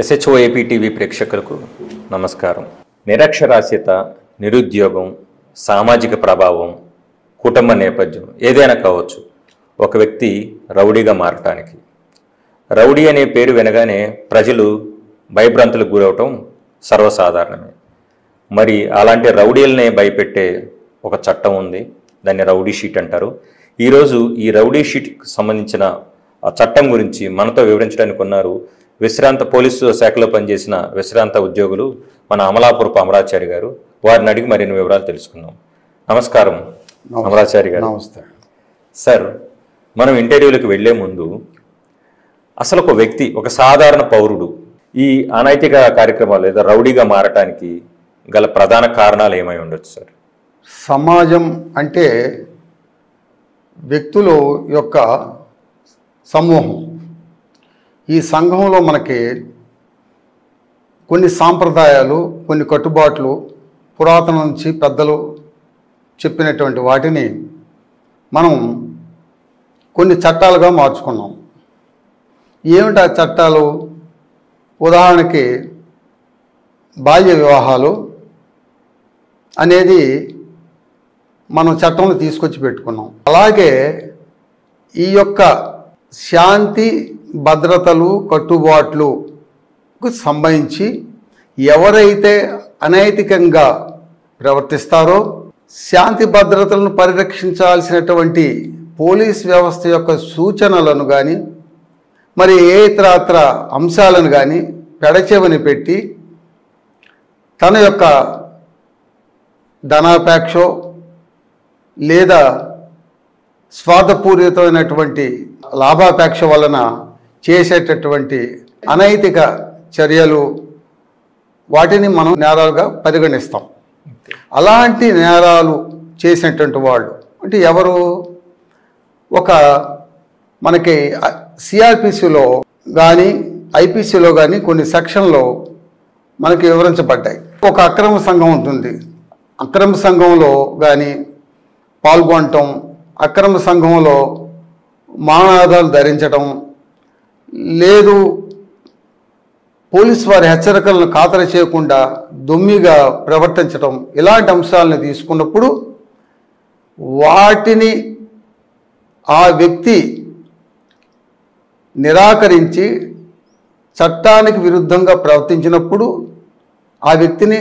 SHO AP TV ప్రేక్షకులకు నమస్కారం. నిరక్షరాస్యత, నిరుద్యోగం, సామాజిక ప్రభావం, కుటుంబ నేపథ్యం ఏదైనా కావచ్చు ఒక వ్యక్తి రౌడీగా మారటానికి. రౌడీ అనే పేరు వినగానే ప్రజలు భయభ్రాంతులకు గురవటం సర్వసాధారణమే. మరి అలాంటి రౌడీలనే భయపెట్టే ఒక చట్టం ఉంది, దాన్ని రౌడీ షీట్ అంటారు. ఈరోజు ఈ రౌడీ షీట్కి సంబంధించిన ఆ చట్టం గురించి మనతో వివరించడానికి ఉన్నారు విశ్రాంత పోలీసు శాఖలో పనిచేసిన విశ్రాంత ఉద్యోగులు మన అమలాపురపు అమరాచారి గారు. వారిని అడిగి మరిన్ని వివరాలు తెలుసుకుందాం. నమస్కారం అమరాచారి గారు. నమస్తే సార్, మనం ఇంటర్వ్యూలకు వెళ్లే ముందు అసలు ఒక వ్యక్తి, ఒక సాధారణ పౌరుడు ఈ అనైతిక కార్యక్రమాలు లేదా రౌడీగా మారటానికి గల ప్రధాన కారణాలు ఏమై ఉండొచ్చు సార్? సమాజం అంటే వ్యక్తుల యొక్క సమూహం. ఈ సంఘంలో మనకి కొన్ని సాంప్రదాయాలు, కొన్ని కట్టుబాట్లు పురాతన నుంచి పెద్దలు చెప్పినటువంటి వాటిని మనం కొన్ని చట్టాలుగా మార్చుకున్నాం. ఏమిటి ఆ చట్టాలు? ఉదాహరణకి బాల్య వివాహాలు అనేది మనం చట్టంలో తీసుకొచ్చి పెట్టుకున్నాం. అలాగే ఈ యొక్క శాంతి భద్రతలు కట్టుబాట్లకు సంబంధించి ఎవరైతే అనైతికంగా ప్రవర్తిస్తారో శాంతి భద్రతలను పరిరక్షించాల్సినటువంటి పోలీస్ వ్యవస్థ యొక్క సూచనలను కానీ మరి ఏ ఇతరత్ర అంశాలను కానీ పెడచెవిని పెట్టి తన యొక్క ధనాపేక్ష లేదా స్వార్థపూరితమైనటువంటి లాభాపేక్ష వలన చేసేటటువంటి అనైతిక చర్యలు, వాటిని మనం నేరాలుగా పరిగణిస్తాం. అలాంటి నేరాలు చేసినటువంటి వాళ్ళు అంటే ఎవరు? ఒక మనకి సిఆర్పిసిలో కానీ ఐపీసీలో కానీ కొన్ని సెక్షన్లో మనకి వివరించబడ్డాయి. ఒక అక్రమ సంఘం ఉంటుంది. అక్రమ సంఘంలో కానీ పాల్గొనటం, అక్రమ సంఘంలో మానవాదాలు ధరించటం, లేదు పోలీసు వారి హెచ్చరికలను ఖాతరు చేయకుండా దొమ్మిగా ప్రవర్తించటం, ఇలాంటి అంశాలను తీసుకున్నప్పుడు వాటిని ఆ వ్యక్తి నిరాకరించి చట్టానికి విరుద్ధంగా ప్రవర్తించినప్పుడు ఆ వ్యక్తిని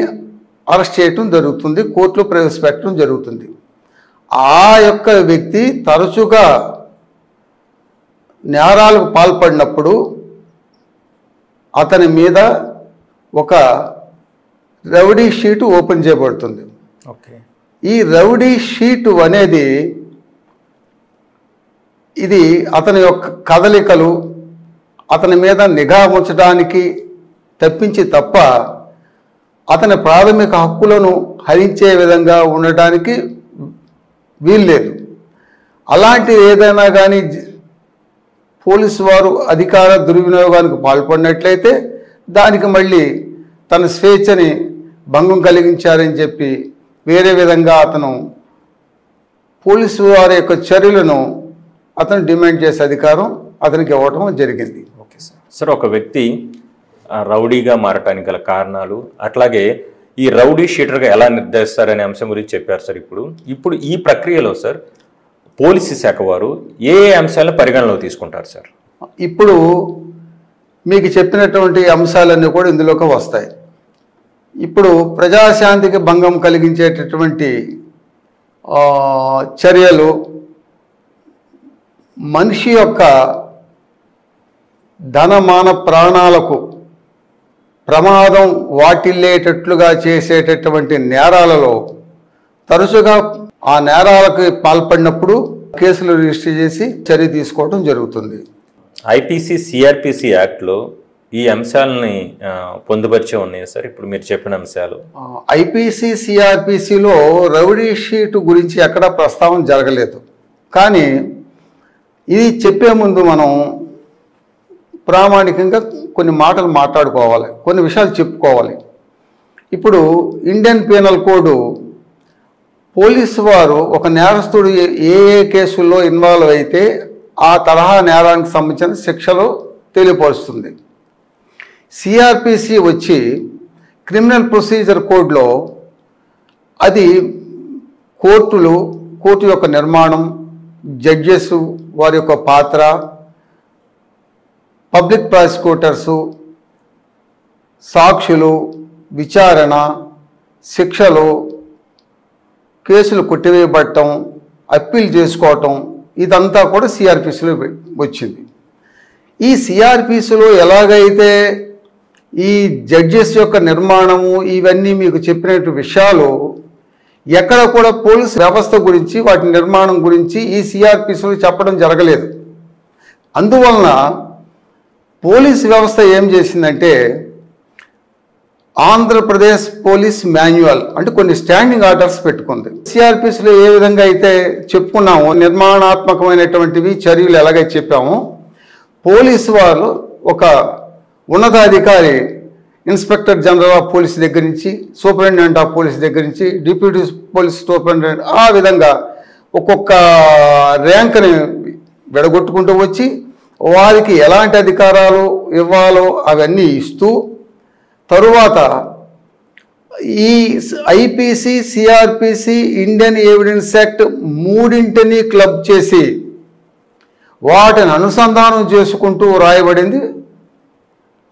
అరెస్ట్ చేయటం జరుగుతుంది, కోర్టులో ప్రవేశపెట్టడం జరుగుతుంది. ఆ యొక్క వ్యక్తి తరచుగా నేరాలకు పాల్పడినప్పుడు అతని మీద ఒక రౌడీ షీటు ఓపెన్ చేయబడుతుంది. ఈ రౌడీ షీటు అనేది ఇది అతని యొక్క కదలికలు, అతని మీద నిఘా ఉంచడానికి తప్పించి తప్ప అతని ప్రాథమిక హక్కులను హరించే విధంగా ఉండటానికి వీల్లేదు. అలాంటి ఏదైనా కానీ పోలీసు వారు అధికార దుర్వినియోగానికి పాల్పడినట్లయితే దానికి మళ్ళీ తన స్వేచ్ఛని భంగం కలిగించారని చెప్పి వేరే విధంగా అతను పోలీసు వారి యొక్క చర్యలను అతను డిమాండ్ చేసే అధికారం అతనికి ఇవ్వటం జరిగింది. Okay sir. సార్, ఒక వ్యక్తి రౌడీగా మారటానికి గల కారణాలు, అట్లాగే ఈ రౌడీ షీటర్గా ఎలా నిర్ధారిస్తారనే అంశం గురించి చెప్పారు సార్. ఇప్పుడు ఈ ప్రక్రియలో సార్ పోలీసు శాఖ వారు ఏ అంశాలను పరిగణలోకి తీసుకుంటారు సార్? ఇప్పుడు మీకు చెప్పినటువంటి అంశాలన్నీ కూడా ఇందులోకి వస్తాయి. ఇప్పుడు ప్రజాశాంతికి భంగం కలిగించేటటువంటి చర్యలు, మనిషి యొక్క ధనమాన ప్రాణాలకు ప్రమాదం వాటిల్లేటట్లుగా చేసేటటువంటి నేరాలలో తరచుగా ఆ నేరాలకు పాల్పడినప్పుడు కేసులు రిజిస్టర్ చేసి చర్య తీసుకోవడం జరుగుతుంది. ఐపీసీ సిఆర్పిసి యాక్ట్లో ఈ అంశాలని పొందుపరిచే ఉన్నాయి సార్. ఇప్పుడు మీరు చెప్పిన అంశాలు ఐపీసీ సిఆర్పిసిలో రౌడీ షీటు గురించి ఎక్కడా ప్రస్తావన జరగలేదు. కానీ ఇది చెప్పే ముందు మనం ప్రామాణికంగా కొన్ని మాటలు మాట్లాడుకోవాలి, కొన్ని విషయాలు చెప్పుకోవాలి. ఇప్పుడు ఇండియన్ పీనల్ కోడ్ పోలీసు వారు ఒక నేరస్తుడు ఏ కేసుల్లో ఇన్వాల్వ్ అయితే ఆ తరహా నేరానికి సంబంధించిన శిక్షలు తెలియపరుస్తుంది. సిఆర్పిసి వచ్చి క్రిమినల్ ప్రొసీజర్ కోడ్లో అది కోర్టు యొక్క నిర్మాణం, జడ్జెస్ వారి యొక్క పాత్ర, పబ్లిక్ ప్రాసిక్యూటర్సు, సాక్షులు, విచారణ, శిక్షలు, కేసులు కొట్టివేయబడటం, అప్పీల్ చేసుకోవటం, ఇదంతా కూడా సిఆర్పిసిలో వచ్చింది. ఈ సిఆర్పిసిలో ఎలాగైతే ఈ జడ్జెస్ యొక్క నిర్మాణము ఇవన్నీ మీకు చెప్పినట్టు విషయాలు ఎక్కడ కూడా పోలీస్ వ్యవస్థ గురించి వాటి నిర్మాణం గురించి ఈ సిఆర్పిసిలో చెప్పడం జరగలేదు. అందువలన పోలీస్ వ్యవస్థ ఏం చేసిందంటే ఆంధ్రప్రదేశ్ పోలీస్ మాన్యువల్ అంటే కొన్ని స్టాండింగ్ ఆర్డర్స్ పెట్టుకుంది. సిఆర్పిసిలో ఏ విధంగా అయితే చెప్పుకున్నామో నిర్మాణాత్మకమైనటువంటివి చర్యలు ఎలాగైతే చెప్పామో పోలీసు వాళ్ళు ఒక ఉన్నతాధికారి ఇన్స్పెక్టర్ జనరల్ ఆఫ్ పోలీస్ దగ్గర నుంచి, సూపరింటెండెంట్ ఆఫ్ పోలీస్ దగ్గర నుంచి, డిప్యూటీ పోలీస్ సూపరింటెండెంట్, ఆ విధంగా ఒక్కొక్క ర్యాంక్ని విడగొట్టుకుంటూ వచ్చి వారికి ఎలాంటి అధికారాలు ఇవ్వాలో అవన్నీ ఇస్తూ తరువాత ఈ IPC, CrPC, Indian evidence act మూడింటిని క్లబ్ చేసి వాటిని అనుసంధానం చేసుకుంటూ రాయబడింది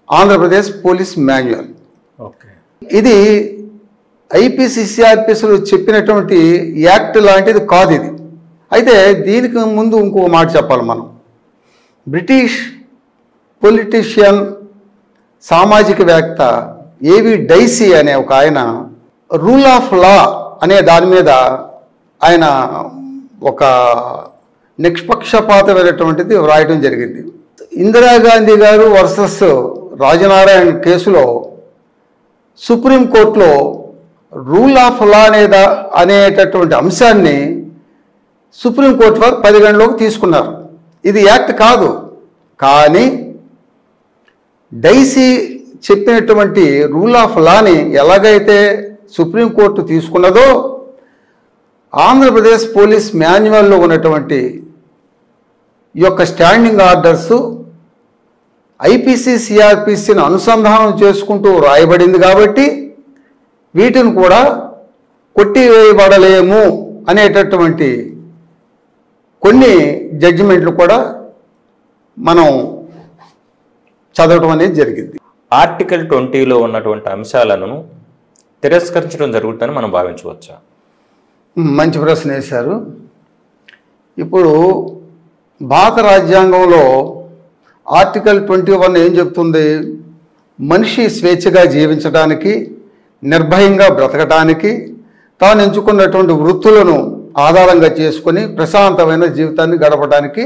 ఆంధ్రప్రదేశ్ పోలీస్ మాన్యువల్. ఇది ఐపీసీ, సిఆర్పిసిలో చెప్పినటువంటి యాక్ట్ లాంటిది కాదు ఇది. అయితే దీనికి ముందు ఇంకో మాట చెప్పాలి మనం. బ్రిటిష్ పొలిటీషియన్, సామాజికవేత్త ఏవి డైసీ అనే ఒక ఆయన రూల్ ఆఫ్ లా అనే దాని మీద ఆయన ఒక నిష్పక్షపాతమైనటువంటిది వ్రాయడం జరిగింది. ఇందిరాగాంధీ గారు వర్సెస్ రాజనారాయణ కేసులో సుప్రీంకోర్టులో రూల్ ఆఫ్ లా అనేటటువంటి అంశాన్ని సుప్రీంకోర్టు వారు 10 గంటలోకి తీసుకున్నారు. ఇది యాక్ట్ కాదు, కానీ డైసీ చెప్పినటువంటి రూల్ ఆఫ్ లాని ఎలాగైతే సుప్రీంకోర్టు తీసుకున్నదో ఆంధ్రప్రదేశ్ పోలీస్ మాన్యువల్లో ఉన్నటువంటి ఈ యొక్క స్టాండింగ్ ఆర్డర్సు ఐపీసీ, సిఆర్పిసిని అనుసంధానం చేసుకుంటూ రాయబడింది కాబట్టి వీటిని కూడా కొట్టివేయబడలేము అనేటటువంటి కొన్ని జడ్జిమెంట్లు కూడా మనం చదవటం అనేది జరిగింది. ఆర్టికల్ 20లో ఉన్నటువంటి అంశాలను తిరస్కరించడం జరుగుతుందని మనం భావించవచ్చా? మంచి ప్రశ్న వేశారు. ఇప్పుడు భారత రాజ్యాంగంలో ఆర్టికల్ 21 ఏం చెప్తుంది? మనిషి స్వేచ్ఛగా జీవించడానికి, నిర్భయంగా బ్రతకటానికి, తాను ఎంచుకున్నటువంటి వృత్తులను ఆధారంగా చేసుకొని ప్రశాంతమైన జీవితాన్ని గడపడానికి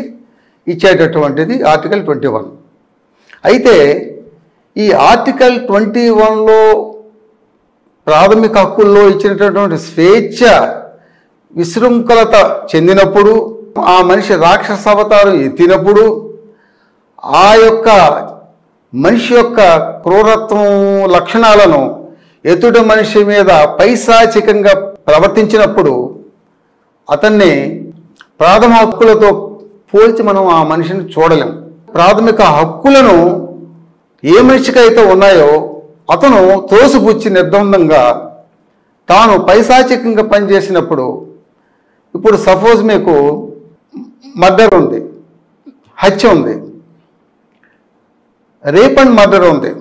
ఇచ్చేటటువంటిది ఆర్టికల్ 21. అయితే ఈ ఆర్టికల్ 21లో ప్రాథమిక హక్కుల్లో ఇచ్చినటువంటి స్వేచ్ఛ విశృంఖలత చెందినప్పుడు, ఆ మనిషి రాక్షస అవతారం ఎత్తినప్పుడు, ఆ యొక్క మనిషి యొక్క క్రూరత్వం లక్షణాలను ఎదుటి మనిషి మీద పైశాచికంగా ప్రవర్తించినప్పుడు అతన్ని ప్రాథమిక హక్కులతో పోల్చి మనం ఆ మనిషిని చూడలేం. ప్రాథమిక హక్కులను ఏ మనిషికైతే ఉన్నాయో అతను తోసిపుచ్చి నిర్బంధంగా తాను పైశాచికంగా పనిచేసినప్పుడు, ఇప్పుడు సపోజ్ మీకు మర్డర్ ఉంది, హత్య ఉంది, రేప్ అండ్ మర్డర్ ఉంది,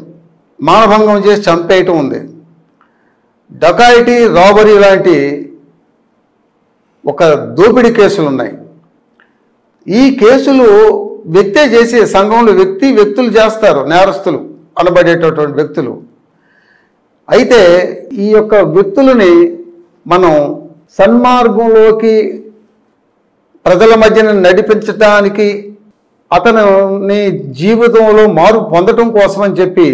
మానభంగం చేసి చంపేయటం ఉంది, డకాయిటీ, రాబరీ లాంటి ఒక దోపిడీ కేసులు ఉన్నాయి. ఈ కేసులు వ్యక్తే చేసే సంఘంలో వ్యక్తులు చేస్తారు, నేరస్తులు అనబడేటటువంటి వ్యక్తులు. అయితే ఈ యొక్క వ్యక్తులని మనం సన్మార్గంలోకి ప్రజల మధ్యన నడిపించడానికి, అతని జీవితంలో మార్పు పొందటం కోసం అని చెప్పి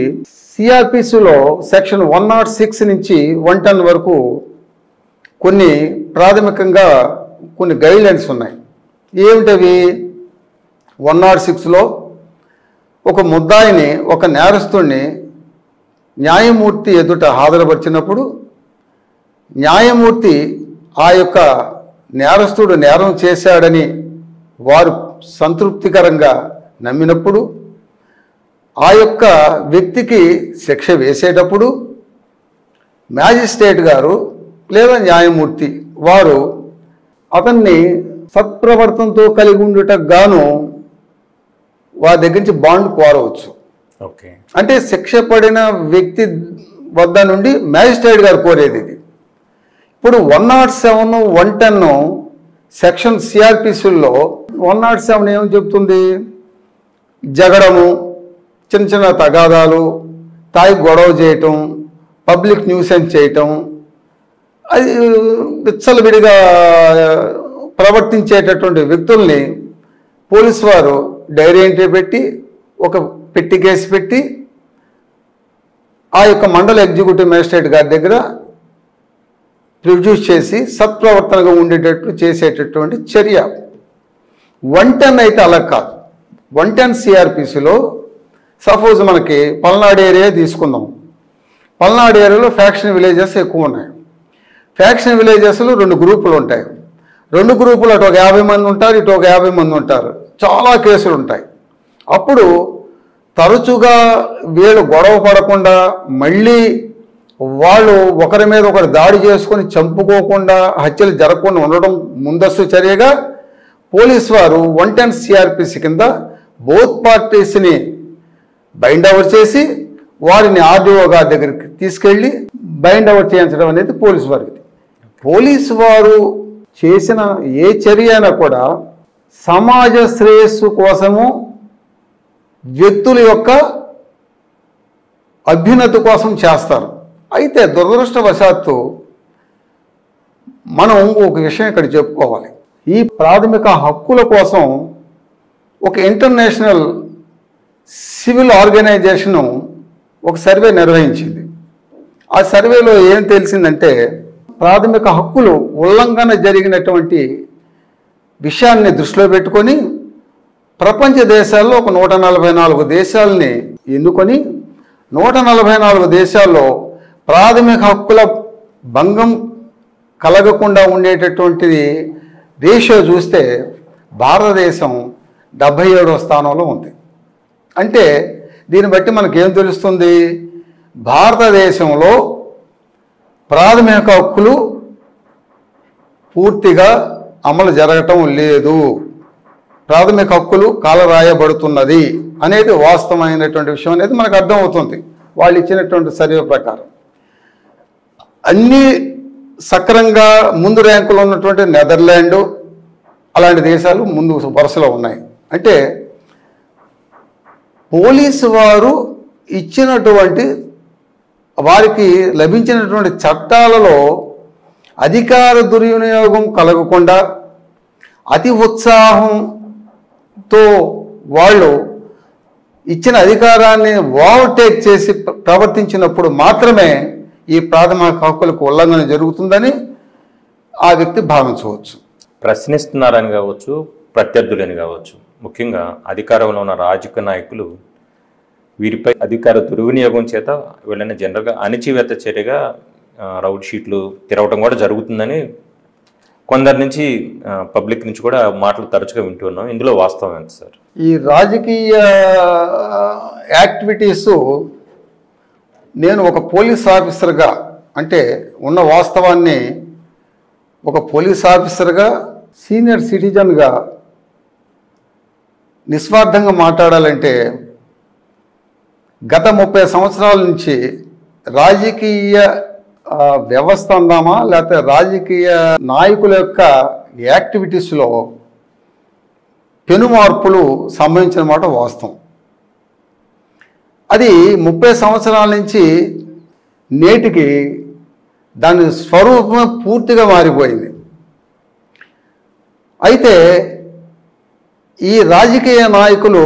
సిఆర్పిసిలో సెక్షన్ 106 నుంచి 110 వరకు కొన్ని ప్రాథమికంగా కొన్ని గైడ్లైన్స్ ఉన్నాయి. ఏమిటవి? 106లో ఒక ముద్దాయిని, ఒక నేరస్తుడిని న్యాయమూర్తి ఎదుట హాజరుపరిచినప్పుడు న్యాయమూర్తి ఆ యొక్క నేరస్తుడు నేరం చేశాడని వారు సంతృప్తికరంగా నమ్మినప్పుడు ఆ యొక్క వ్యక్తికి శిక్ష వేసేటప్పుడు మ్యాజిస్ట్రేట్ గారు లేదా న్యాయమూర్తి వారు అతన్ని సత్ప్రవర్తనతో కలిగి ఉండుటకు గాను వారి దగ్గర నుంచి బాండ్ కోరవచ్చు. ఓకే. అంటే శిక్ష పడిన వ్యక్తి వద్ద నుండి మ్యాజిస్ట్రేట్ గారు కోరేది ఇది. ఇప్పుడు 107, 110 సెక్షన్ సిఆర్పిసిల్లో 107 ఏం చెప్తుంది? జగడము, చిన్న చిన్న తగాదాలు, తాగి గొడవ చేయటం, పబ్లిక్ న్యూసెన్స్ చేయటం, అది విచ్చలవిడిగా ప్రవర్తించేటటువంటి వ్యక్తుల్ని పోలీసు వారు డైరీ ఎంట్రీ పెట్టి ఒక పెట్టి కేసు పెట్టి ఆ యొక్క మండల ఎగ్జిక్యూటివ్ మేజిస్ట్రేట్ గారి దగ్గర ప్రొడ్యూస్ చేసి సత్ప్రవర్తనగా ఉండేటట్లు చేసేటటువంటి చర్య. 110 అయితే అలా కాదు. 110 సిఆర్పిసిలో సపోజ్ మనకి పల్నాడు ఏరియా తీసుకుందాం. పల్నాడు ఏరియాలో ఫ్యాక్షన్ విలేజెస్ ఎక్కువ ఉన్నాయి. ఫ్యాక్షన్ విలేజెస్లో 2 గ్రూపులు ఉంటాయి. 2 గ్రూపులు అటు ఒక 50 మంది ఉంటారు, ఇటు ఒక 50 మంది ఉంటారు. చాలా కేసులు ఉంటాయి. అప్పుడు తరచుగా వీళ్ళు గొడవ పడకుండా మళ్ళీ వాళ్ళు ఒకరి మీద ఒకరు దాడి చేసుకొని చంపుకోకుండా హత్యలు జరగకుండా ఉండడం ముందస్తు చర్యగా పోలీసు వారు 110 సిఆర్పిసి కింద బోత్ పార్టీస్ని బైండ్ ఓవర్ చేసి వారిని ఆర్డీఓ గారి దగ్గరికి తీసుకెళ్ళి బైండ్ ఓవర్ చేయించడం అనేది పోలీసు వారికి. పోలీసు వారు చేసిన ఏ చర్య అయినా కూడా సమాజ శ్రేయస్సు కోసము, వ్యక్తుల యొక్క అభ్యున్నతి కోసం చేస్తారు. అయితే దురదృష్టవశాత్తు మనం ఒక విషయం ఇక్కడ చెప్పుకోవాలి. ఈ ప్రాథమిక హక్కుల కోసం ఒక ఇంటర్నేషనల్ సివిల్ ఆర్గనైజేషను ఒక సర్వే నిర్వహించింది. ఆ సర్వేలో ఏం తెలిసిందంటే ప్రాథమిక హక్కులు ఉల్లంఘన జరిగినటువంటి విషయాన్ని దృష్టిలో పెట్టుకొని ప్రపంచ దేశాల్లో ఒక 144 దేశాలని ఎన్నుకొని 144 దేశాల్లో ప్రాథమిక హక్కుల భంగం కలగకుండా ఉండేటటువంటిది రేషియో చూస్తే భారతదేశం 77వ స్థానంలో ఉంది. అంటే దీన్ని బట్టి మనకేం తెలుస్తుంది? భారతదేశంలో ప్రాథమిక హక్కులు పూర్తిగా అమలు జరగటం లేదు, ప్రాథమిక హక్కులు కాలరాయబడుతున్నది అనేది వాస్తవమైనటువంటి విషయం అనేది మనకు అర్థమవుతుంది వాళ్ళు ఇచ్చినటువంటి సర్వే ప్రకారం. అన్నీ సక్రంగా ముందు ర్యాంకులో ఉన్నటువంటి నెదర్లాండ్ అలాంటి దేశాలు ముందు వరుసలో ఉన్నాయి. అంటే పోలీసు వారు ఇచ్చినటువంటి వారికి లభించినటువంటి చట్టాలలో అధికార దుర్వినియోగం కలగకుండా అతి ఉత్సాహంతో వాళ్ళు ఇచ్చిన అధికారాన్ని ఓవర్టేక్ చేసి ప్రవర్తించినప్పుడు మాత్రమే ఈ ప్రాథమిక హక్కులకు ఉల్లంఘన జరుగుతుందని ఆ వ్యక్తి భావించవచ్చు. ప్రశ్నిస్తున్నారని కావచ్చు, ప్రత్యర్థులని కావచ్చు, ముఖ్యంగా అధికారంలో ఉన్న రాజకీయ నాయకులు వీరిపై అధికార దుర్వినియోగం చేత వీళ్ళని జనరల్గా అణిచివేత చర్యగా రౌడ్ షీట్లు తిరగటం కూడా జరుగుతుందని కొందరి నుంచి పబ్లిక్ నుంచి కూడా మాటలు తరచుగా వింటున్నాం. ఇందులో వాస్తవం ఎంత సార్? ఈ రాజకీయ యాక్టివిటీస్ నేను ఒక పోలీస్ ఆఫీసర్గా అంటే ఉన్న వాస్తవాన్ని ఒక పోలీస్ ఆఫీసర్గా సీనియర్ సిటిజన్గా నిస్వార్థంగా మాట్లాడాలంటే గత 30 సంవత్సరాల నుంచి రాజకీయ వ్యవస్థ అందామా లేకపోతే రాజకీయ నాయకుల యొక్క యాక్టివిటీస్లో పెను మార్పులు సంభవించిన మాట వాస్తవం. అది 30 సంవత్సరాల నుంచి నేటికి దాని స్వరూపం పూర్తిగా మారిపోయింది. అయితే ఈ రాజకీయ నాయకులు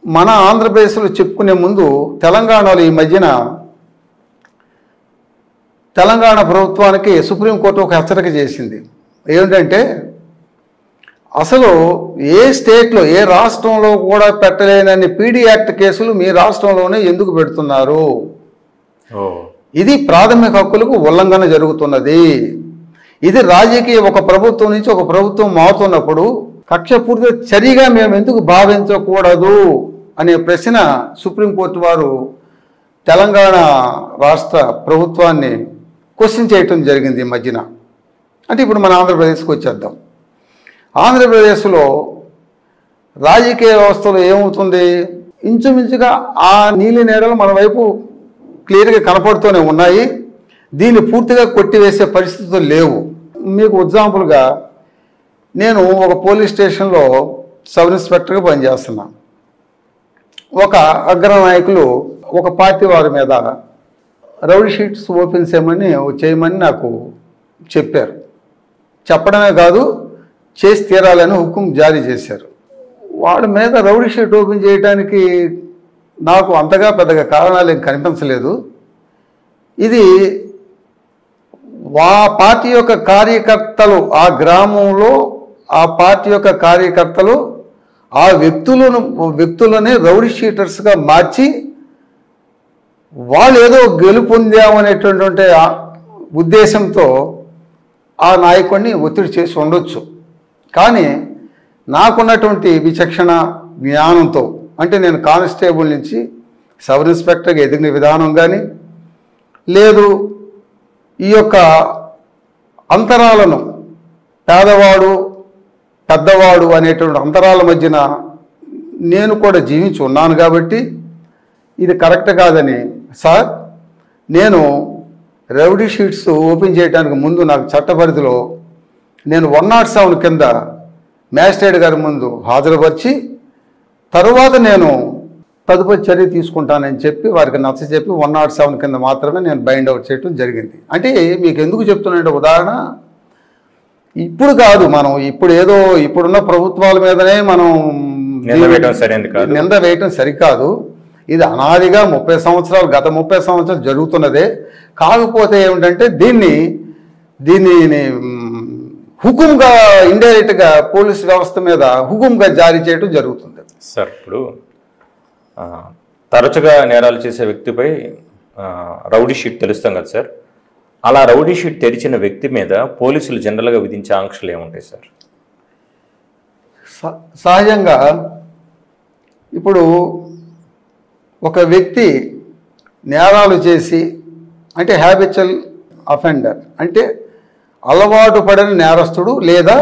మన ఆంధ్రప్రదేశ్లో చెప్పుకునే ముందు తెలంగాణలో ఈ మధ్యన తెలంగాణ ప్రభుత్వానికి సుప్రీంకోర్టు ఒక హెచ్చరిక చేసింది. ఏమిటంటే అసలు ఏ స్టేట్లో ఏ రాష్ట్రంలో కూడా పెట్టలేనన్ని పీడీ యాక్ట్ కేసులు మీ రాష్ట్రంలోనే ఎందుకు పెడుతున్నారు? ఇది ప్రాథమిక హక్కులకు ఉల్లంఘన జరుగుతున్నది. ఇది రాజకీయ ఒక ప్రభుత్వం నుంచి ఒక ప్రభుత్వం మారుతున్నప్పుడు కక్షపూర్తి చర్యగా మేము ఎందుకు భావించకూడదు అనే ప్రశ్న సుప్రీంకోర్టు వారు తెలంగాణ రాష్ట్ర ప్రభుత్వాన్ని క్వశ్చన్ చేయటం జరిగింది ఈ మధ్యన. అంటే ఇప్పుడు మన ఆంధ్రప్రదేశ్కి వచ్చేద్దాం. ఆంధ్రప్రదేశ్లో రాజకీయ వ్యవస్థలో ఏమవుతుంది, ఇంచుమించుగా ఆ నీలి నేరలు మన వైపు క్లియర్గా కనపడుతూనే ఉన్నాయి. దీన్ని పూర్తిగా కొట్టివేసే పరిస్థితులు లేవు. మీకు ఎగ్జాంపుల్గా నేను ఒక పోలీస్ స్టేషన్లో సబ్ ఇన్స్పెక్టర్గా పనిచేస్తున్నా. ఒక అగ్రనాయకులు ఒక పార్టీ వారి మీద రౌడీ షీట్స్ ఓపెన్ చేయమని నాకు చెప్పారు. చెప్పడమే కాదు, చేసి తీరాలని హుకుం జారీ చేశారు. వాళ్ళ మీద రౌడీ షీట్ ఓపెన్ చేయడానికి నాకు అంతగా పెద్దగా కారణాలు ఏం కనిపించలేదు. ఇది ఆ పార్టీ యొక్క కార్యకర్తలు, ఆ గ్రామంలో ఆ పార్టీ యొక్క కార్యకర్తలు ఆ వ్యక్తులని రౌడీ షీటర్స్గా మార్చి వాళ్ళు ఏదో గెలుపొందామనేటువంటి ఉద్దేశంతో ఆ నాయకుడిని ఒత్తిడి చేసి ఉండొచ్చు. కానీ నాకున్నటువంటి విచక్షణ జ్ఞానంతో, అంటే నేను కానిస్టేబుల్ నుంచి సబ్ ఇన్స్పెక్టర్గా ఎదిగిన విధానం కానీ, లేదు ఈ యొక్క అంతరాలను పేదవాడు పెద్దవాడు అనేటువంటి అంతరాల మధ్యన నేను కూడా జీవించి ఉన్నాను కాబట్టి ఇది కరెక్ట్ కాదని, సార్ నేను రౌడీ షీట్స్ ఓపెన్ చేయడానికి ముందు నాకు చట్టపరిధిలో నేను 107 కింద మ్యాజిస్ట్రేట్ గారి ముందు హాజరుపరిచి తరువాత నేను తదుపరి చర్య తీసుకుంటానని చెప్పి వారికి నచ్చచెప్పి 107 కింద మాత్రమే నేను బైండ్ అవుట్ చేయడం జరిగింది. అంటే మీకు ఎందుకు చెప్తున్నానంటే, ఉదాహరణ ఇప్పుడు కాదు, మనం ఇప్పుడు ఏదో ఇప్పుడున్న ప్రభుత్వాల మీదనే మనం నింద వేయటం సరికాదు. ఇది అనాదిగా 30 సంవత్సరాలు, గత 30 సంవత్సరాలు జరుగుతున్నదే. కాకపోతే ఏమిటంటే దీన్ని హుకుంగా ఇండైరెక్ట్గా పోలీస్ వ్యవస్థ మీద హుకుంగా జారీ చేయడం జరుగుతుంది. సార్, ఇప్పుడు తరచుగా నేరాలు చేసే వ్యక్తిపై రౌడీ షీట్ తెలుస్తాం కదా సార్, అలా రౌడీ షీట్ తెరిచిన వ్యక్తి మీద పోలీసులు జనరల్గా విధించే ఆంక్షలు ఏముంటాయి సార్? సహజంగా ఇప్పుడు ఒక వ్యక్తి నేరాలు చేసి, అంటే హ్యాబిచువల్ అఫెండర్ అంటే అలవాటు పడిన నేరస్తుడు లేదా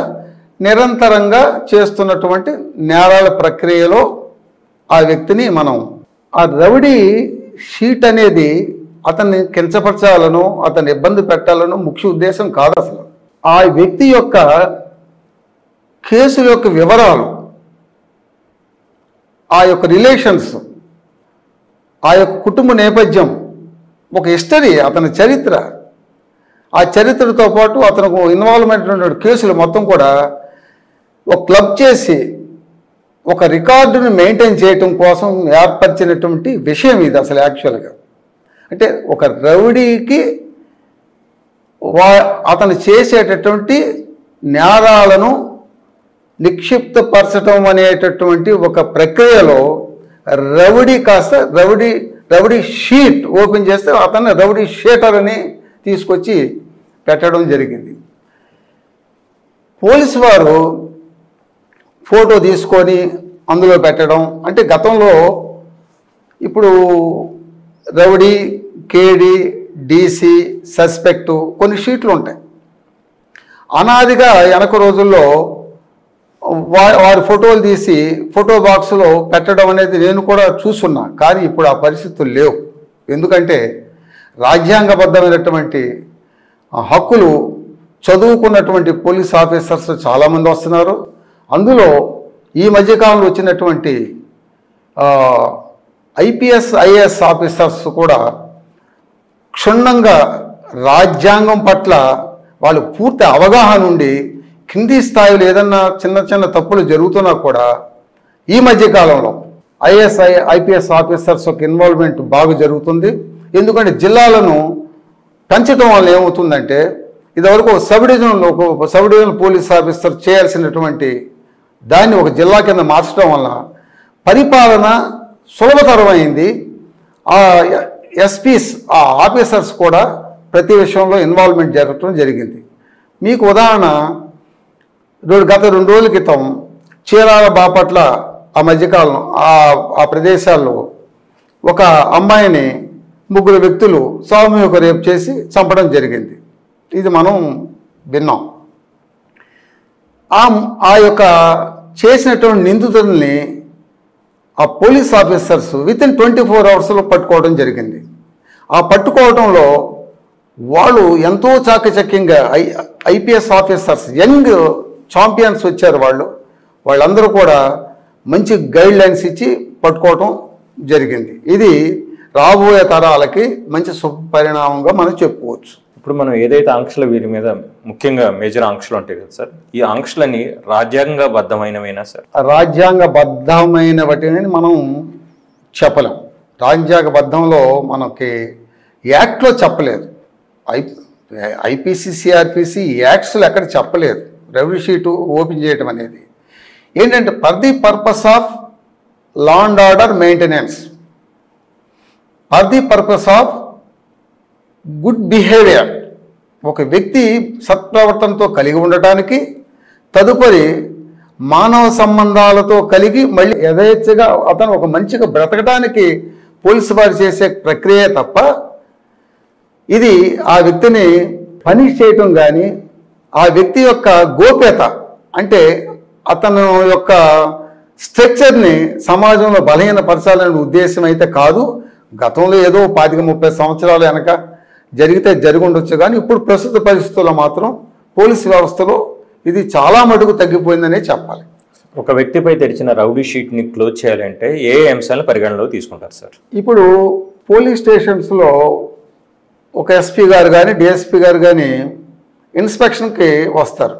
నిరంతరంగా చేస్తున్నటువంటి నేరాల ప్రక్రియలో ఆ వ్యక్తిని మనం ఆ రౌడీ షీట్ అనేది అతన్ని కించపరచాలను, అతన్ని ఇబ్బంది పెట్టాలను ముఖ్య ఉద్దేశం కాదు. అసలు ఆ వ్యక్తి యొక్క కేసుల యొక్క వివరాలు, ఆ యొక్క రిలేషన్స్, ఆ యొక్క కుటుంబ నేపథ్యం, ఒక హిస్టరీ, అతని చరిత్ర, ఆ చరిత్రతో పాటు అతనికి ఇన్వాల్వ్మెంట్ ఉన్నటువంటి కేసులు మొత్తం కూడా ఒక క్లబ్ చేసి ఒక రికార్డును మెయింటైన్ చేయటం కోసం ఏర్పరిచినటువంటి విషయం ఇది అసలు యాక్చువల్గా. అంటే ఒక రౌడీకి అతను చేసేటటువంటి నేరాలను నిక్షిప్తపరచడం అనేటటువంటి ఒక ప్రక్రియలో రౌడీ కాస్త రౌడీ షీట్ ఓపెన్ చేస్తే అతన్ని రౌడీ షీటర్ అని తీసుకొచ్చి పెట్టడం జరిగింది. పోలీసు వారు ఫోటో తీసుకొని అందులో పెట్టడం, అంటే గతంలో ఇప్పుడు రౌడీ, కేడీ, డీసీ, సస్పెక్టు కొన్ని షీట్లు ఉంటాయి. అనాదిగా వెనక రోజుల్లో వారి ఫోటోలు తీసి ఫోటో బాక్స్లో పెట్టడం అనేది నేను కూడా చూస్తున్నా. కానీ ఇప్పుడు ఆ పరిస్థితులు లేవు. ఎందుకంటే రాజ్యాంగబద్ధమైనటువంటి హక్కులు చదువుకున్నటువంటి పోలీస్ ఆఫీసర్స్ చాలామంది వస్తున్నారు. అందులో ఈ మధ్యకాలంలో వచ్చినటువంటి ఐపీఎస్, ఐఏఎస్ ఆఫీసర్స్ కూడా క్షుణ్ణంగా రాజ్యాంగం పట్ల వాళ్ళు పూర్తి అవగాహన ఉండి కింది స్థాయిలో ఏదన్నా చిన్న చిన్న తప్పులు జరుగుతున్నా కూడా ఈ మధ్యకాలంలో ఐపీఎస్ ఆఫీసర్స్ యొక్క ఇన్వాల్వ్మెంట్ బాగా జరుగుతుంది. ఎందుకంటే జిల్లాలను పెంచడం వల్ల ఏమవుతుందంటే, ఇదివరకు సబ్ డివిజనల్ పోలీస్ ఆఫీసర్ చేయాల్సినటువంటి దాన్ని ఒక జిల్లా కింద మార్చడం వల్ల పరిపాలన సులభతరమైంది. ఆ ఎస్పీస్, ఆ ఆఫీసర్స్ కూడా ప్రతి విషయంలో ఇన్వాల్వ్మెంట్ జరగటం జరిగింది. మీకు ఉదాహరణ, గత 2 రోజుల క్రితం చీరాల బాపట్ల ఆ మధ్యకాలం ఆ ప్రదేశాల్లో ఒక అమ్మాయిని 3 వ్యక్తులు సామూహిక రేపు చేసి చంపడం జరిగింది. ఇది మనం విన్నాం. ఆ యొక్క చేసినటువంటి నిందితుల్ని ఆ పోలీస్ ఆఫీసర్స్ వితిన్ 24 అవర్స్లో పట్టుకోవడం జరిగింది. ఆ పట్టుకోవడంలో వాళ్ళు ఎంతో చాకచక్యంగా ఐపీఎస్ ఆఫీసర్స్, యంగ్ ఛాంపియన్స్ వచ్చారు. వాళ్ళందరూ కూడా మంచి గైడ్ లైన్స్ ఇచ్చి పట్టుకోవటం జరిగింది. ఇది రాబోయే తరాలకి మంచి శుభపరిణామంగా మనం చెప్పుకోవచ్చు. ఇప్పుడు మనం ఏదైతే ఆంక్షలు వీరి మీద ముఖ్యంగా మేజర్ ఆంక్షలు ఉంటాయి కదా సార్, ఈ ఆంక్షలని రాజ్యాంగబద్ధమైనవేనా సార్? రాజ్యాంగబద్ధమైన వాటిని మనం చెప్పలేం. రాజ్యాంగబద్ధంలో మనకి యాక్ట్లో చెప్పలేదు. ఐపీసీ, సిఆర్పిసి యాక్ట్స్లో ఎక్కడ చెప్పలేదు. రెవెన్యూ షీటు ఓపెన్ చేయడం అనేది ఏంటంటే for the purpose of law and order maintenance, for the purpose of good behaviour, ఒక వ్యక్తి సత్ప్రవర్తనతో కలిగి ఉండటానికి, తదుపరి మానవ సంబంధాలతో కలిగి మళ్ళీ యథేచ్ఛగా అతను ఒక మంచిగా బ్రతకడానికి పోలీసు వారు చేసే ప్రక్రియ తప్ప ఇది ఆ వ్యక్తిని పనిష్ చేయటం కానీ, ఆ వ్యక్తి యొక్క గోప్యత అంటే అతను యొక్క స్ట్రక్చర్ని సమాజంలో బలహీనపరచాలనే ఉద్దేశం అయితే కాదు. గతంలో ఏదో 25-30 సంవత్సరాలు వెనక జరిగితే జరిగి ఉండొచ్చు, కానీ ఇప్పుడు ప్రస్తుత పరిస్థితుల్లో మాత్రం పోలీసు వ్యవస్థలో ఇది చాలా మటుకు తగ్గిపోయిందనే చెప్పాలి. ఒక వ్యక్తిపై తెరిచిన రౌడీ షీట్ని క్లోజ్ చేయాలంటే ఏ అంశాలను పరిగణనలో తీసుకుంటారు సార్? ఇప్పుడు పోలీస్ స్టేషన్స్లో ఒక ఎస్పీ గారు కానీ డిఎస్పీ గారు కానీ ఇన్స్పెక్షన్కి వస్తారు.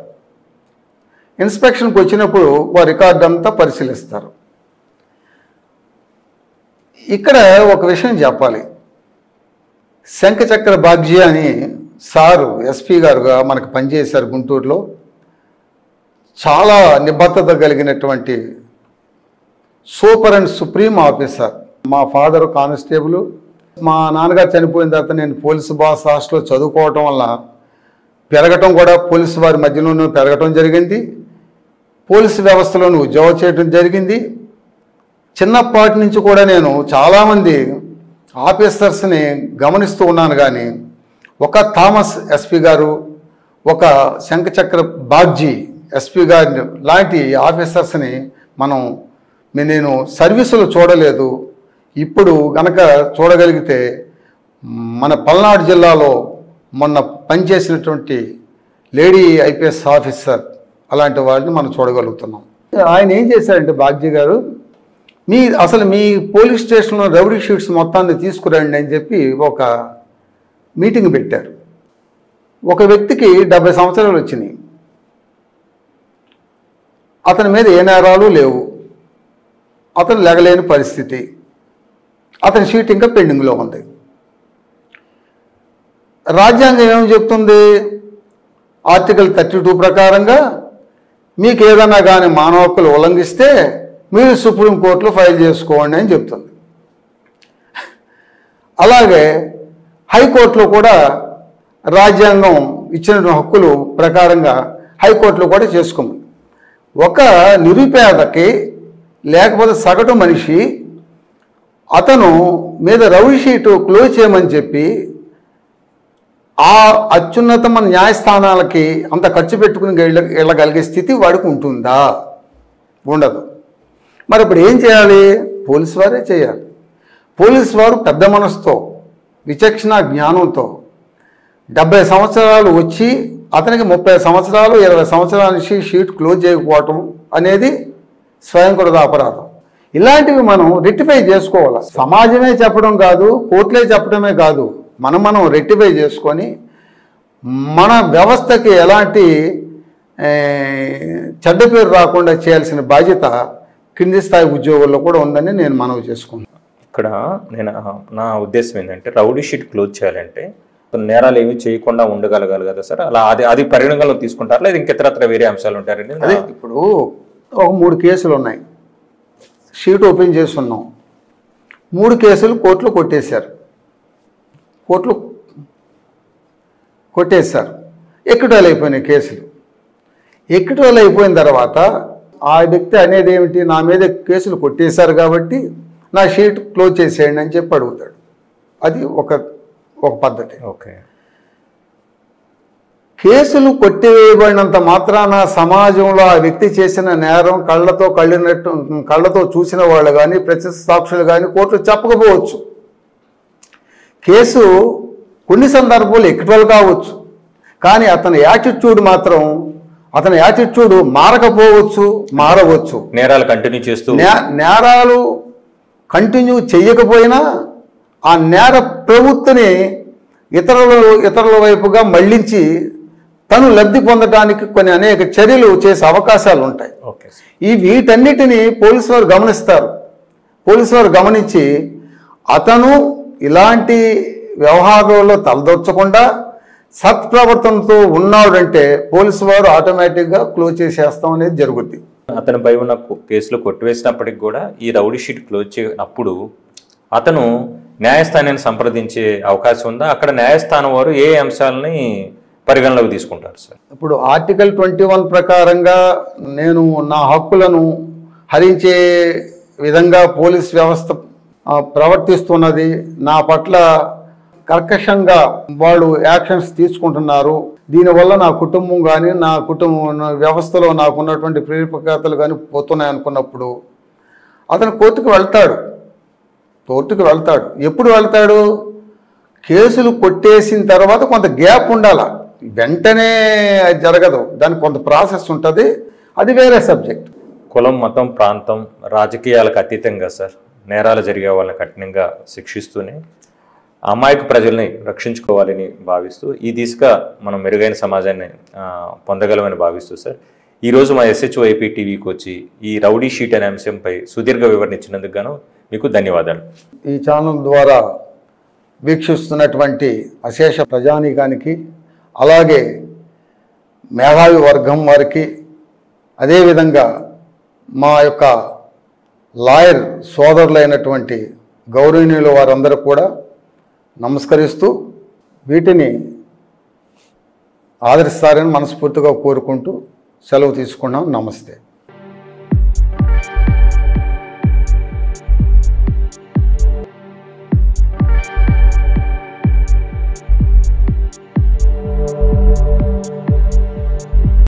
ఇన్స్పెక్షన్కి వచ్చినప్పుడు వారి రికార్డు అంతా పరిశీలిస్తారు. ఇక్కడ ఒక విషయం చెప్పాలి. శంఖచక్ర బాగ్జీ అని సారు ఎస్పీ గారుగా మనకు పనిచేశారు గుంటూరులో. చాలా నిబద్ధత కలిగినటువంటి సూపర్ అండ్ సుప్రీం ఆఫీసర్. మా ఫాదర్ కానిస్టేబుల్, మా నాన్నగారు చనిపోయిన తర్వాత నేను పోలీసు బాస్ హాస్టల్లో చదువుకోవటం వల్ల పెరగటం కూడా పోలీసు వారి మధ్యలోనూ పెరగటం జరిగింది. పోలీసు వ్యవస్థలోనూ ఉద్యోగం చేయడం జరిగింది. చిన్నప్పటి నుంచి కూడా నేను చాలామంది ఆఫీసర్స్ని గమనిస్తూ ఉన్నాను, కానీ ఒక థామస్ ఎస్పీ గారు, ఒక శంఖచక్ర బాగ్జీ ఎస్పీ గారి లాంటి ఆఫీసర్స్ని నేను సర్వీసులు చూడలేదు. ఇప్పుడు గనక చూడగలిగితే మన పల్నాడు జిల్లాలో మొన్న పనిచేసినటువంటి లేడీ ఐపీఎస్ ఆఫీసర్ అలాంటి వాళ్ళని మనం చూడగలుగుతున్నాం. ఆయన ఏం చేశారంటే బాగ్జీ గారు, అసలు మీ పోలీస్ స్టేషన్లో రౌడీ షీట్స్ మొత్తాన్ని తీసుకురండి అని చెప్పి ఒక మీటింగ్ పెట్టారు. ఒక వ్యక్తికి 70 సంవత్సరాలు వచ్చినాయి. అతని మీద ఏ నేరాలు లేవు. అతను లెగలేని పరిస్థితి. అతని షీట్ ఇంకా పెండింగ్లో ఉంది. రాజ్యాంగం ఏమని చెప్తుంది? ఆర్టికల్ 32 ప్రకారంగా మీకు ఏదన్నా కానీ మానవ హక్కులు ఉల్లంఘిస్తే మీరు సుప్రీంకోర్టులో ఫైల్ చేసుకోండి అని చెప్తుంది. అలాగే హైకోర్టులో కూడా రాజ్యాంగం ఇచ్చిన హక్కులు ప్రకారంగా హైకోర్టులో కూడా చేసుకోమని. ఒక నిరుపేదకి లేకపోతే సగటు మనిషి అతను మీద రౌడీ షీటు క్లోజ్ చేయమని చెప్పి ఆ అత్యున్నతమ న్యాయస్థానాలకి అంత ఖర్చు పెట్టుకుని వెళ్ళగలిగే స్థితి వాడికి ఉంటుందా? ఉండదు. మరి ఇప్పుడు ఏం చేయాలి? పోలీసు వారే చేయాలి. పోలీసు వారు పెద్ద మనసుతో, విచక్షణ జ్ఞానంతో 70 సంవత్సరాలు వచ్చి అతనికి 30 సంవత్సరాలు 20 సంవత్సరాల నుంచి షీట్ క్లోజ్ చేయకపోవటం అనేది స్వయంకృత అపరాధం. ఇలాంటివి మనం రెక్టిఫై చేసుకోవాలి. సమాజమే చెప్పడం కాదు, కోర్టులే చెప్పడమే కాదు, మనం రెక్టిఫై చేసుకొని మన వ్యవస్థకి ఎలాంటి చెడ్డ పేరు రాకుండా చేయాల్సిన బాధ్యత కింది స్థాయి ఉద్యోగుల్లో కూడా ఉందని నేను మనవి చేసుకున్నాను. ఇక్కడ నా ఉద్దేశం ఏంటంటే రౌడీ షీట్ క్లోజ్ చేయాలంటే నేరాలు ఏమి చేయకుండా ఉండగలగాలి కదా సార్. అలా అది పరిగణనలో తీసుకుంటారు, లేదా ఇంకెతరత్ర వేరే అంశాలు ఉంటారండి? అదే ఇప్పుడు ఒక 3 కేసులు ఉన్నాయి. షీట్ ఓపెన్ చేస్తున్నాం. 3 కేసులు కోర్టులో కొట్టేశారు. ఎక్విటల్ అయిపోయినాయి కేసులు. ఎక్విటల్ అయిపోయిన తర్వాత ఆ వ్యక్తి అనేది ఏమిటి, నా మీద కేసులు కొట్టేశారు కాబట్టి నా షీట్ క్లోజ్ చేసేయండి అని చెప్పి అడుగుతాడు. అది ఒక పద్ధతి. ఓకే. కేసులు కొట్టివేయబడినంత మాత్రాన సమాజంలో ఆ వ్యక్తి చేసిన నేరం కళ్ళతో చూసిన వాళ్ళు కానీ ప్రత్యక్ష సాక్షులు కానీ కోర్టులు చెప్పకపోవచ్చు. కేసు కొన్ని సందర్భాలు ఎక్విటల్ కావచ్చు, కానీ అతని యాటిట్యూడ్ మారవచ్చు. నేరాలు కంటిన్యూ చేస్తూ నేరాలు కంటిన్యూ చేయకపోయినా ఆ నేర ప్రవృత్తిని ఇతరుల వైపుగా మళ్లించి తను లబ్ధి పొందడానికి కొన్ని అనేక చర్యలు చేసే అవకాశాలు ఉంటాయి. ఓకే. వీటన్నిటిని పోలీసు వారు గమనిస్తారు. పోలీసు వారు గమనించి అతను ఇలాంటి వ్యవహారాల్లో తలదొచ్చకుండా సత్ప్రవర్తనతో ఉన్నాడంటే పోలీసు వారు ఆటోమేటిక్గా క్లోజ్ చేసేస్తాం అనేది జరుగుద్ది. అతనిపై ఉన్న కేసులు కొట్టివేసినప్పటికి కూడా ఈ రౌడీ షీట్ క్లోజ్ చేయనప్పుడు అతను న్యాయస్థానాన్ని సంప్రదించే అవకాశం ఉందా? అక్కడ న్యాయస్థానం వారు ఏ అంశాలని పరిగణలోకి తీసుకుంటారు సార్? ఇప్పుడు ఆర్టికల్ 21 ప్రకారంగా నేను నా హక్కులను హరించే విధంగా పోలీస్ వ్యవస్థ ప్రవర్తిస్తున్నది, నా పట్ల కర్కశంగా వాళ్ళు యాక్షన్స్ తీసుకుంటున్నారు, దీనివల్ల నా కుటుంబం కానీ నా వ్యవస్థలో నాకున్నటువంటి ప్రేరేపకతలు కానీ పోతున్నాయి అనుకున్నప్పుడు అతను కోర్టుకు వెళ్తాడు. ఎప్పుడు వెళ్తాడు? కేసులు కొట్టేసిన తర్వాత కొంత గ్యాప్ ఉండాలి, వెంటనే అది జరగదు, దానికి కొంత ప్రాసెస్ ఉంటుంది, అది వేరే సబ్జెక్ట్. కులం, మతం, ప్రాంతం, రాజకీయాలకు అతీతంగా సార్ నేరాలు జరిగే వాళ్ళని కఠినంగా శిక్షిస్తూనే అమాయక ప్రజల్ని రక్షించుకోవాలని భావిస్తూ ఈ దిశగా మనం మెరుగైన సమాజాన్ని పొందగలమని భావిస్తూ సార్ ఈరోజు మా SHOIP టీవీకి వచ్చి ఈ రౌడీ షీట్ అనే అంశంపై సుదీర్ఘ వివరణ ఇచ్చినందుకు గాను మీకు ధన్యవాదాలు. ఈ ఛానల్ ద్వారా వీక్షిస్తున్నటువంటి అశేష ప్రజానీకానికి, అలాగే మేధావి వర్గం వారికి, అదేవిధంగా మా యొక్క లాయర్ సోదరులైనటువంటి గౌరవనీయులు వారందరూ కూడా నమస్కరిస్తూ వీటిని ఆదరిస్తారని మనస్ఫూర్తిగా కోరుకుంటూ సెలవు తీసుకున్నాం. నమస్తే.